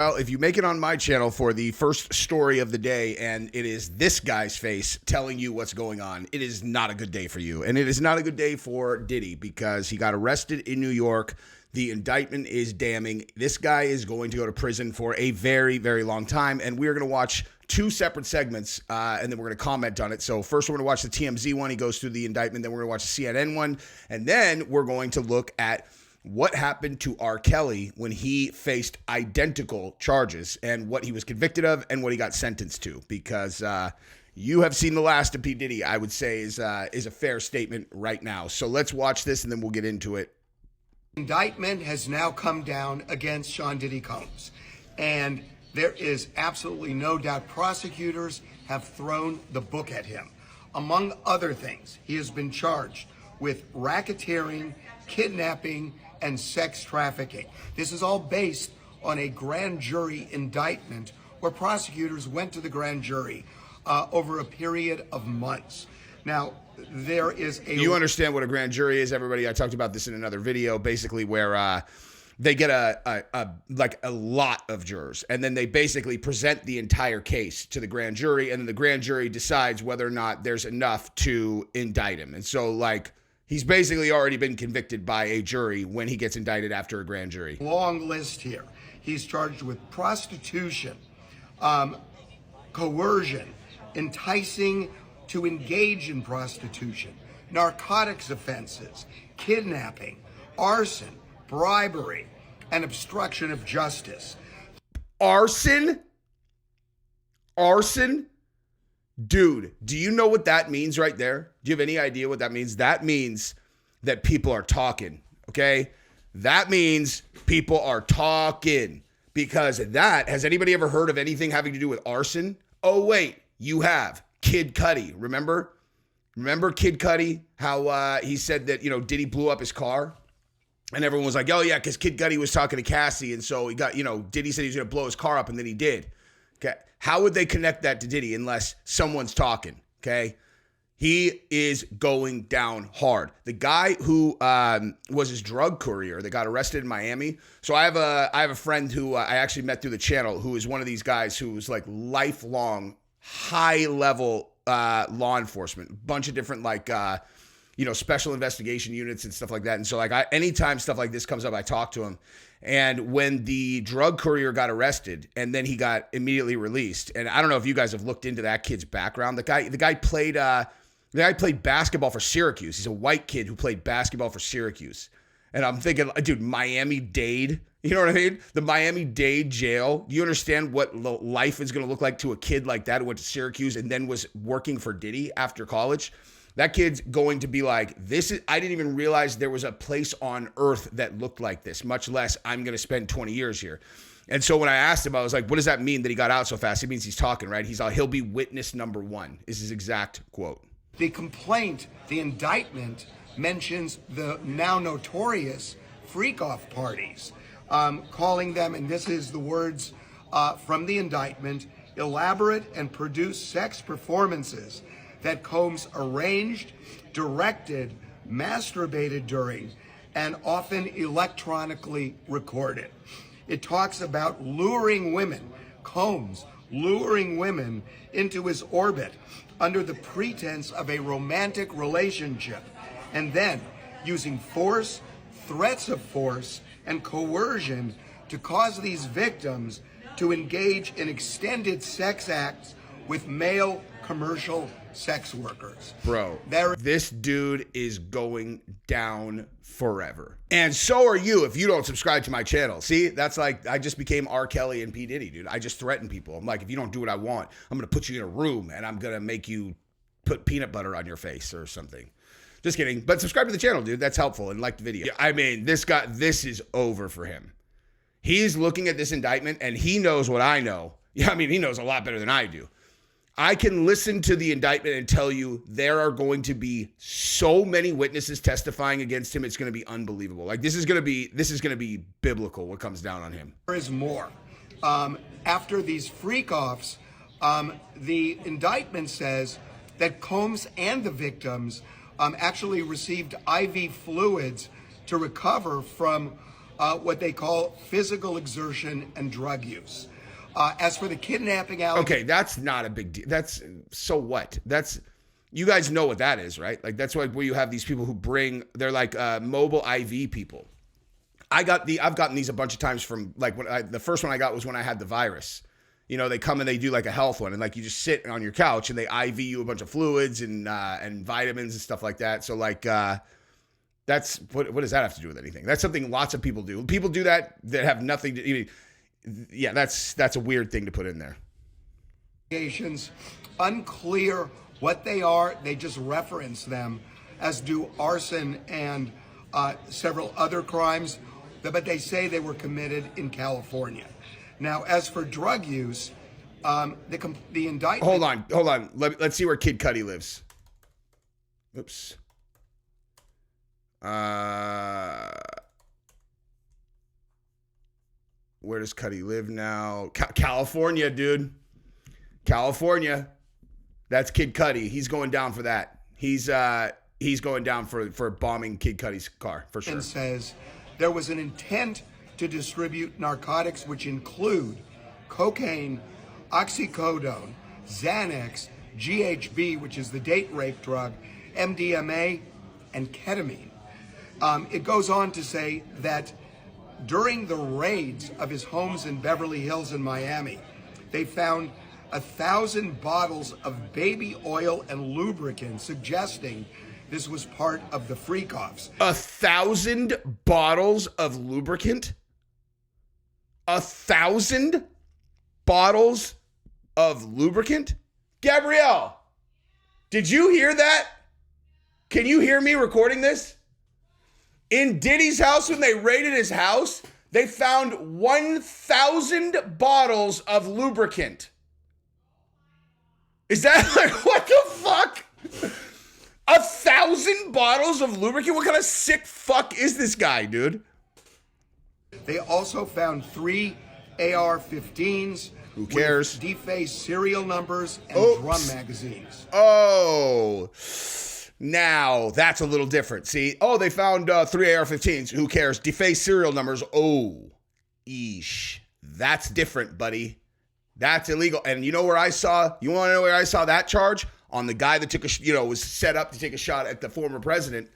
Well, if you make it on my channel for the first story of the day and it is this guy's face telling you what's going on, it is not a good day for you. And it is not a good day for Diddy because he got arrested in New York. The indictment is damning. This guy is going to go to prison for a very, very long time. And we're going to watch two separate segments and then we're going to comment on it. So first we're going to watch the TMZ one. He goes through the indictment. Then we're going to watch the CNN one. And then we're going to look at what happened to R. Kelly when he faced identical charges and what he was convicted of and what he got sentenced to, because you have seen the last of P. Diddy, I would say is a fair statement right now. So let's watch this and then we'll get into it. Indictment has now come down against Sean Diddy Combs, and there is absolutely no doubt prosecutors have thrown the book at him. Among other things, he has been charged with racketeering, kidnapping, and sex trafficking. This is all based on a grand jury indictment where prosecutors went to the grand jury over a period of months. Now, there is a... You understand what a grand jury is, everybody? I talked about this in another video, basically where they get a lot of jurors, and then they basically present the entire case to the grand jury, and then the grand jury decides whether or not there's enough to indict him. And so, like, he's basically already been convicted by a jury when he gets indicted after a grand jury. Long list here. He's charged with prostitution, coercion, enticing to engage in prostitution, narcotics offenses, kidnapping, arson, bribery, and obstruction of justice. Arson? Arson? Dude, do you know what that means right there? Do you have any idea what that means? That means that people are talking, okay? That means people are talking, because that, has anybody ever heard of anything having to do with arson? Oh, wait, you have. Kid Cudi, remember? Remember Kid Cudi? How he said that, Diddy blew up his car? And everyone was like, oh, yeah, because Kid Cudi was talking to Cassie, and so he got, Diddy said he was going to blow his car up, and then he did. Okay, how would they connect that to Diddy unless someone's talking, okay? He is going down hard. The guy who was his drug courier that got arrested in Miami. So I have a friend who I actually met through the channel who is one of these guys who was like lifelong high-level law enforcement, bunch of different special investigation units and stuff like that. And so anytime stuff like this comes up, I talk to him. And when the drug courier got arrested and then he got immediately released, and I don't know if you guys have looked into that kid's background. The guy played basketball for Syracuse. He's a white kid who played basketball for Syracuse. And I'm thinking, dude, Miami-Dade, you know what I mean? The Miami-Dade jail. You understand what life is going to look like to a kid like that who went to Syracuse and then was working for Diddy after college? That kid's going to be like, I didn't even realize there was a place on earth that looked like this, much less I'm going to spend 20 years here. And so when I asked him, I was like, what does that mean that he got out so fast? It means he's talking, right? He'll be witness number one, is his exact quote. The complaint, the indictment, mentions the now notorious freak-off parties, calling them, and this is the words from the indictment, elaborate and produced sex performances that Combs arranged, directed, masturbated during, and often electronically recorded. It talks about luring women, Combs luring women into his orbit under the pretense of a romantic relationship, and then using force, threats of force, and coercion to cause these victims to engage in extended sex acts with male commercial sex workers. Bro, this dude is going down forever. And so are you if you don't subscribe to my channel. See, that's like, I just became R. Kelly and P. Diddy, dude. I just threaten people. I'm like, if you don't do what I want, I'm going to put you in a room and I'm going to make you put peanut butter on your face or something. Just kidding. But subscribe to the channel, dude. That's helpful. And like the video. I mean, this is over for him. He's looking at this indictment and he knows what I know. Yeah, I mean, he knows a lot better than I do. I can listen to the indictment and tell you there are going to be so many witnesses testifying against him. It's going to be unbelievable. Like this is going to be biblical what comes down on him. There is more. After these freak-offs, the indictment says that Combs and the victims actually received IV fluids to recover from what they call physical exertion and drug use. As for the kidnapping allegations, okay, that's not a big deal. That's so what? That's, you guys know what that is, right? Like that's like where you have these people who bring, they're like mobile IV people. I've gotten these a bunch of times from like the first one I got was when I had the virus. You know, they come and they do like a health one, and like you just sit on your couch and they IV you a bunch of fluids and vitamins and stuff like that. So like that's what does that have to do with anything? That's something lots of people do. People do that have nothing to even. Yeah, that's a weird thing to put in there. Unclear what they are. They just reference them, as do arson and several other crimes, but they say they were committed in California. Now, as for drug use, the indictment... Hold on. Let's see where Kid Cudi lives. Oops. Where does Cudi live now? California, dude. California. That's Kid Cudi. He's going down for that. He's going down for bombing Kid Cudi's car, for sure. And says there was an intent to distribute narcotics which include cocaine, oxycodone, Xanax, GHB, which is the date rape drug, MDMA, and ketamine. It goes on to say that during the raids of his homes in Beverly Hills and Miami, they found 1,000 bottles of baby oil and lubricant, suggesting this was part of the freak-offs. 1,000 bottles of lubricant? 1,000 bottles of lubricant? Gabrielle, did you hear that? Can you hear me recording this? In Diddy's house, when they raided his house, they found 1,000 bottles of lubricant. Is that like, what the fuck? 1,000 bottles of lubricant? What kind of sick fuck is this guy, dude? They also found 3 AR-15s. Who cares? With defaced serial numbers and drum magazines. Oh, now that's a little different. See? Oh, they found 3 AR-15s. Who cares? Defaced serial numbers. Oh, eesh. That's different, buddy. That's illegal. And you know where I saw, you want to know where I saw that charge? On the guy that took was set up to take a shot at the former president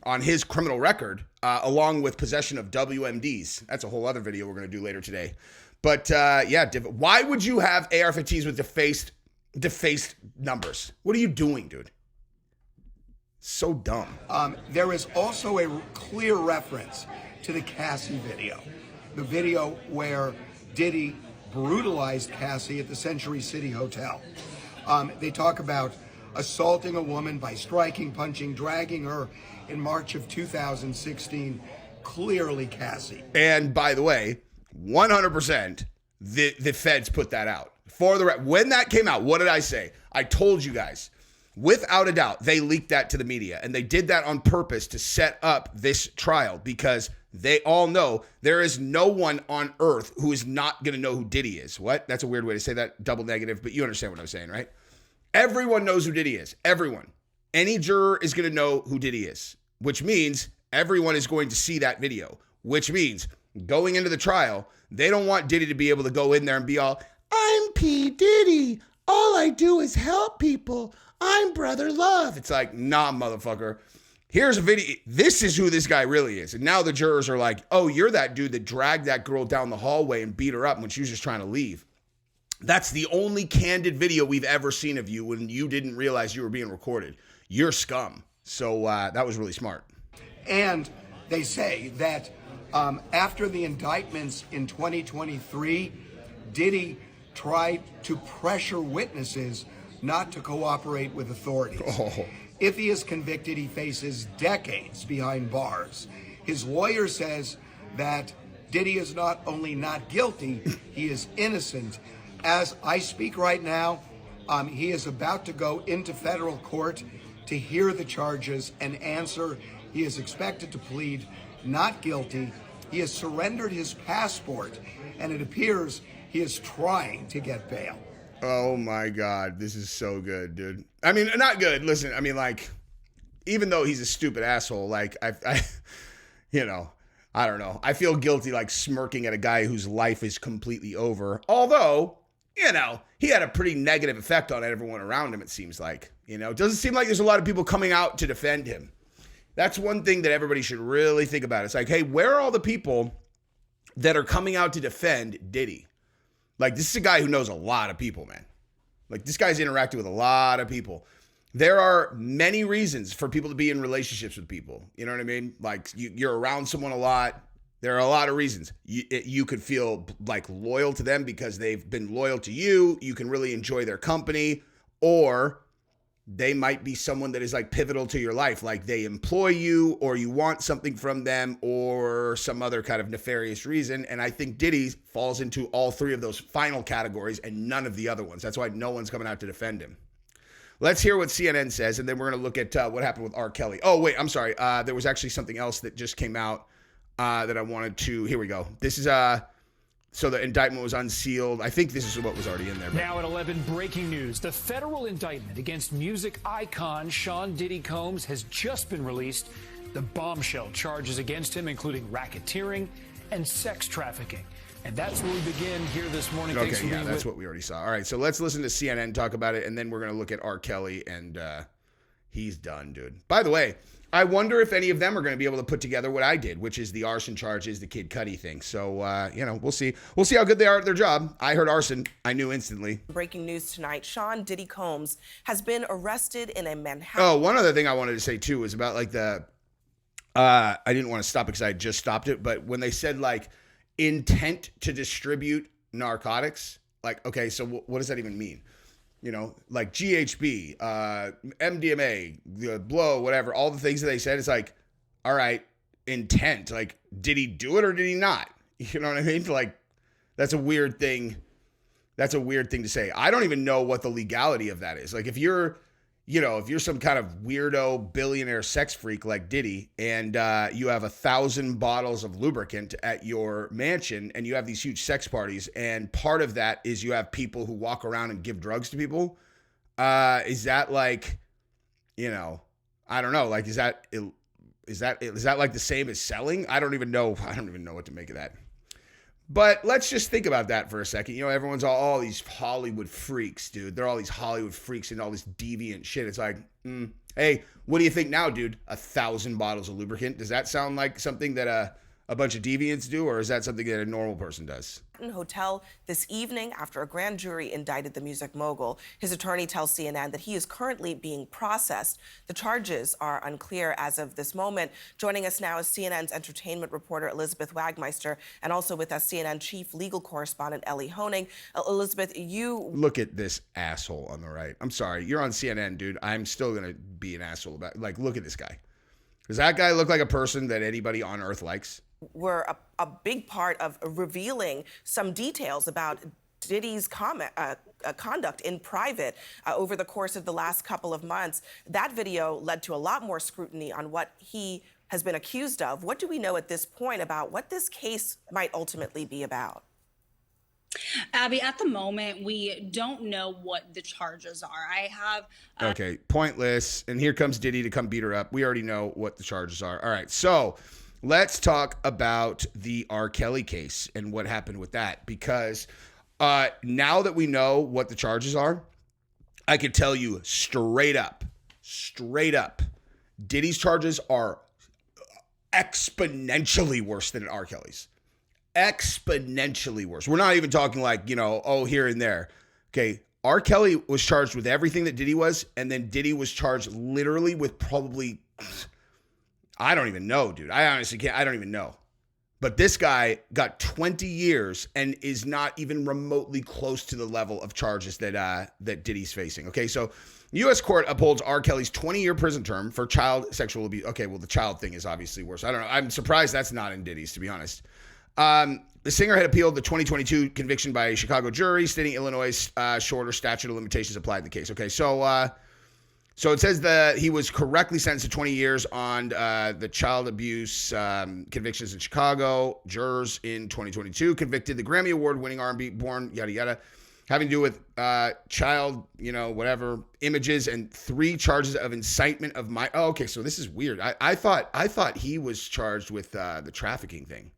on his criminal record, along with possession of WMDs. That's a whole other video we're going to do later today. But yeah, why would you have AR-15s with defaced numbers? What are you doing, dude? So dumb. There is also a clear reference to the Cassie video. The video where Diddy brutalized Cassie at the Century City Hotel. They talk about assaulting a woman by striking, punching, dragging her in March of 2016. Clearly Cassie. And by the way, 100% the feds put that out. When that came out, what did I say? I told you guys, without a doubt, they leaked that to the media. And they did that on purpose to set up this trial because they all know there is no one on earth who is not going to know who Diddy is. What? That's a weird way to say that, double negative, but you understand what I'm saying, right? Everyone knows who Diddy is. Everyone. Any juror is going to know who Diddy is, which means everyone is going to see that video, which means going into the trial, they don't want Diddy to be able to go in there and be all, I'm P. Diddy. All I do is help people. I'm Brother Love. It's like, nah, motherfucker. Here's a video. This is who this guy really is. And now the jurors are like, oh, you're that dude that dragged that girl down the hallway and beat her up when she was just trying to leave. That's the only candid video we've ever seen of you when you didn't realize you were being recorded. You're scum. So that was really smart. And they say that after the indictments in 2023, Diddy tried to pressure witnesses not to cooperate with authorities. Oh. If he is convicted, he faces decades behind bars. His lawyer says that Diddy is not only not guilty, he is innocent. As I speak right now, he is about to go into federal court to hear the charges and answer. He is expected to plead not guilty. He has surrendered his passport, and it appears he is trying to get bail. Oh my God, this is so good, dude. I mean, not good. Listen, I mean, like, even though he's a stupid asshole, like, I you know, I don't know. I feel guilty like smirking at a guy whose life is completely over. Although, he had a pretty negative effect on everyone around him, it seems like. It doesn't seem like there's a lot of people coming out to defend him. That's one thing that everybody should really think about. It's like, hey, where are all the people that are coming out to defend Diddy? Like, this is a guy who knows a lot of people, man. Like, this guy's interacted with a lot of people. There are many reasons for people to be in relationships with people. You know what I mean? Like, you're around someone a lot. There are a lot of reasons. You could feel like loyal to them because they've been loyal to you. You can really enjoy their company. Or they might be someone that is like pivotal to your life. Like they employ you or you want something from them or some other kind of nefarious reason. And I think Diddy falls into all three of those final categories and none of the other ones. That's why no one's coming out to defend him. Let's hear what CNN says, and then we're going to look at what happened with R. Kelly. Oh, wait, I'm sorry. There was actually something else that just came out that I wanted to. Here we go. This is so the indictment was unsealed. I think this is what was already in there. Now at 11, breaking news. The federal indictment against music icon Sean Diddy Combs has just been released. The bombshell charges against him, including racketeering and sex trafficking. And that's where we begin here this morning. Okay, yeah, that's what we already saw. All right, so let's listen to CNN talk about it, and then we're going to look at R. Kelly, and he's done, dude. By the way, I wonder if any of them are going to be able to put together what I did, which is the arson charges, the Kid Cudi thing. So, we'll see. We'll see how good they are at their job. I heard arson. I knew instantly. Breaking news tonight, Sean Diddy Combs has been arrested in a Manhattan. Oh, one other thing I wanted to say, too, was about, like, I didn't want to stop it because I had just stopped it, but when they said, like, intent to distribute narcotics, like, okay, so what does that even mean? Like GHB, MDMA, the blow, whatever, all the things that they said, it's like, all right, intent. Like, did he do it or did he not? You know what I mean? Like, that's a weird thing. That's a weird thing to say. I don't even know what the legality of that is. Like, if you're some kind of weirdo billionaire sex freak like Diddy and you have 1,000 bottles of lubricant at your mansion and you have these huge sex parties and part of that is you have people who walk around and give drugs to people, is that like, I don't know. Like, is that like the same as selling? I don't even know what to make of that. But let's just think about that for a second. Everyone's all these Hollywood freaks, dude. They're all these Hollywood freaks and all this deviant shit. It's like, hey, what do you think now, dude? 1,000 bottles of lubricant. Does that sound like something that a bunch of deviants do, or is that something that a normal person does? Hotel this evening after a grand jury indicted the music mogul. His attorney tells CNN that he is currently being processed. The charges are unclear as of this moment. Joining us now is CNN's entertainment reporter Elizabeth Wagmeister, and also with us CNN chief legal correspondent Ellie Honig. Elizabeth, you look at this asshole on the right. I'm sorry, you're on CNN, dude. I'm still gonna be an asshole about. Like, look at this guy. Does that guy look like a person that anybody on earth likes? Were a big part of revealing some details about Diddy's conduct in private over the course of the last couple of months. That video led to a lot more scrutiny on what he has been accused of. What do we know at this point about what this case might ultimately be about? Abby, at the moment, we don't know what the charges are. I have... Okay, pointless. And here comes Diddy to come beat her up. We already know what the charges are. All right, so let's talk about the R. Kelly case and what happened with that. Because now that we know what the charges are, I can tell you straight up, Diddy's charges are exponentially worse than R. Kelly's. Exponentially worse. We're not even talking like, here and there. Okay, R. Kelly was charged with everything that Diddy was, and then Diddy was charged literally with probably, I don't even know, dude. I honestly can't. I don't even know. But this guy got 20 years and is not even remotely close to the level of charges that Diddy's facing. Okay, so U.S. court upholds R. Kelly's 20-year prison term for child sexual abuse. Okay, well, the child thing is obviously worse. I don't know. I'm surprised that's not in Diddy's, to be honest. The singer had appealed the 2022 conviction by a Chicago jury, stating Illinois' shorter statute of limitations applied in the case. Okay, so it says that he was correctly sentenced to 20 years on the child abuse convictions in Chicago. Jurors in 2022 convicted the Grammy Award-winning R&B born, yada, yada. having to do with child, whatever, images, and 3 charges of incitement of my. Oh, okay, so this is weird. I thought he was charged with the trafficking thing.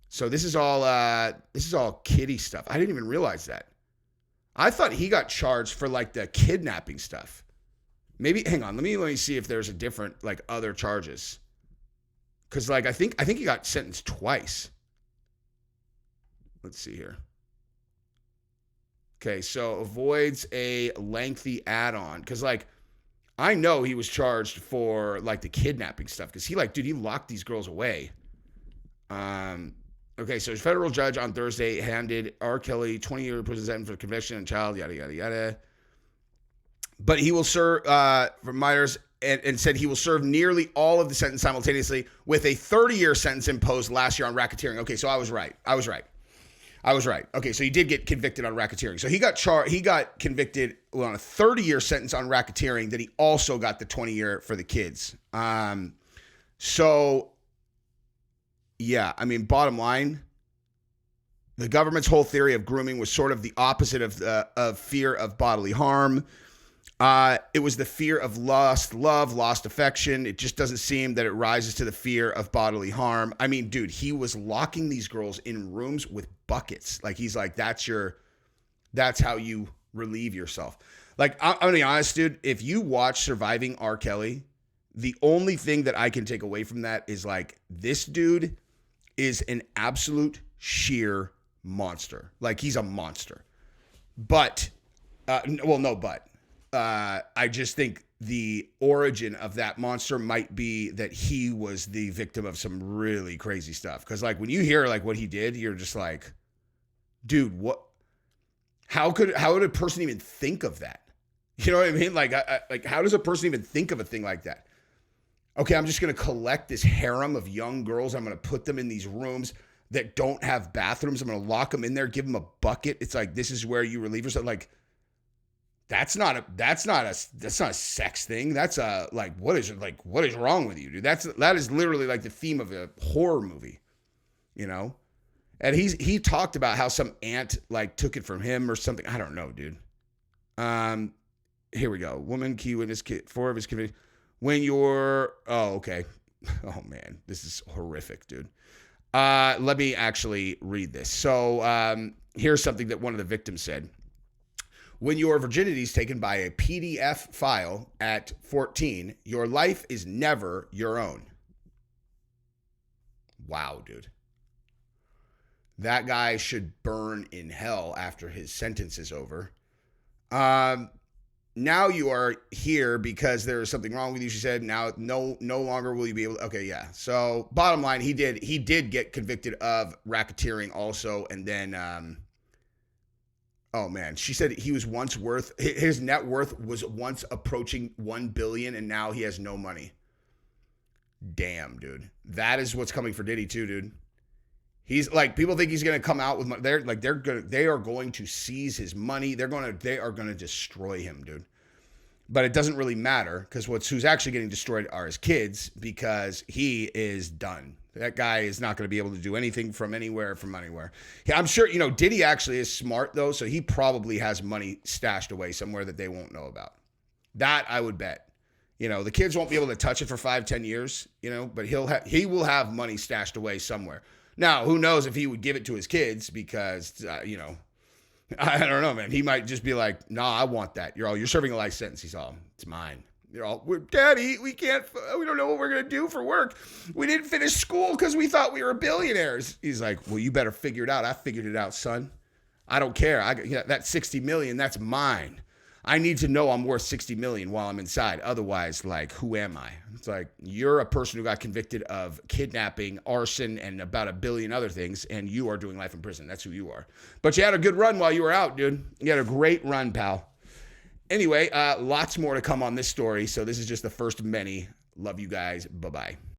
So this is all kiddie stuff. I didn't even realize that. I thought he got charged for like the kidnapping stuff. Maybe hang on, let me see if there's a different like other charges. Cuz like I think he got sentenced twice. Let's see here. Okay, so avoids a lengthy add-on cuz like I know he was charged for like the kidnapping stuff cuz he locked these girls away. Okay, so a federal judge on Thursday handed R. Kelly 20-year prison sentence for conviction and child, yada, yada, yada. But he will serve, reminders, and said he will serve nearly all of the sentence simultaneously with a 30-year sentence imposed last year on racketeering. Okay, so I was right. Okay, so he did get convicted on racketeering. So he got convicted on a 30-year sentence on racketeering. Then he also got the 20-year for the kids. Yeah, I mean, bottom line, the government's whole theory of grooming was sort of the opposite of fear of bodily harm. It was the fear of lost love, lost affection. It just doesn't seem that it rises to the fear of bodily harm. I mean, dude, he was locking these girls in rooms with buckets. Like, he's like, that's how you relieve yourself. Like, I'm gonna be honest, dude, if you watch Surviving R. Kelly, the only thing that I can take away from that is like, this dude is an absolute sheer monster. Like, he's a monster. But, I just think the origin of that monster might be that he was the victim of some really crazy stuff. Because, like, when you hear, like, what he did, you're just like, dude, what? How would a person even think of that? You know what I mean? Like, how does a person even think of a thing like that? Okay, I'm just going to collect this harem of young girls. I'm going to put them in these rooms that don't have bathrooms. I'm going to lock them in there, give them a bucket. It's like, this is where you relieve yourself. Like, that's not a sex thing. That's what is wrong with you, dude? That is literally like the theme of a horror movie, And he talked about how some aunt like took it from him or something. I don't know, dude. Here we go. Woman key witness 4 of his convictions. Okay. Oh man, this is horrific, dude. Let me actually read this. So here's something that one of the victims said. When your virginity is taken by a PDF file at 14, your life is never your own. Wow, dude. That guy should burn in hell after his sentence is over. Now you are here because there is something wrong with you, she said. Now no longer will you be able to. Okay, yeah. So bottom line, he did get convicted of racketeering also. And then, oh man, she said his net worth was once approaching 1 billion and now he has no money. Damn, dude. That is what's coming for Diddy too, dude. He's like, people think he's going to come out with money. They are going to seize his money. They are going to destroy him, dude. But it doesn't really matter because who's actually getting destroyed are his kids because he is done. That guy is not going to be able to do anything from anywhere. Yeah, I'm sure, Diddy actually is smart though. So he probably has money stashed away somewhere that they won't know about. That I would bet. The kids won't be able to touch it for 5-10 years, but he will have money stashed away somewhere. Now, who knows if he would give it to his kids because, I don't know, man. He might just be like, nah, I want that. You're serving a life sentence. He's all, it's mine. Daddy, we don't know what we're going to do for work. We didn't finish school because we thought we were billionaires. He's like, well, you better figure it out. I figured it out, son. I don't care. That 60 million, that's mine. I need to know I'm worth 60 million while I'm inside. Otherwise, like, who am I? It's like, you're a person who got convicted of kidnapping, arson, and about 1 billion other things, and you are doing life in prison. That's who you are. But you had a good run while you were out, dude. You had a great run, pal. Anyway, lots more to come on this story. So this is just the first of many. Love you guys. Bye-bye.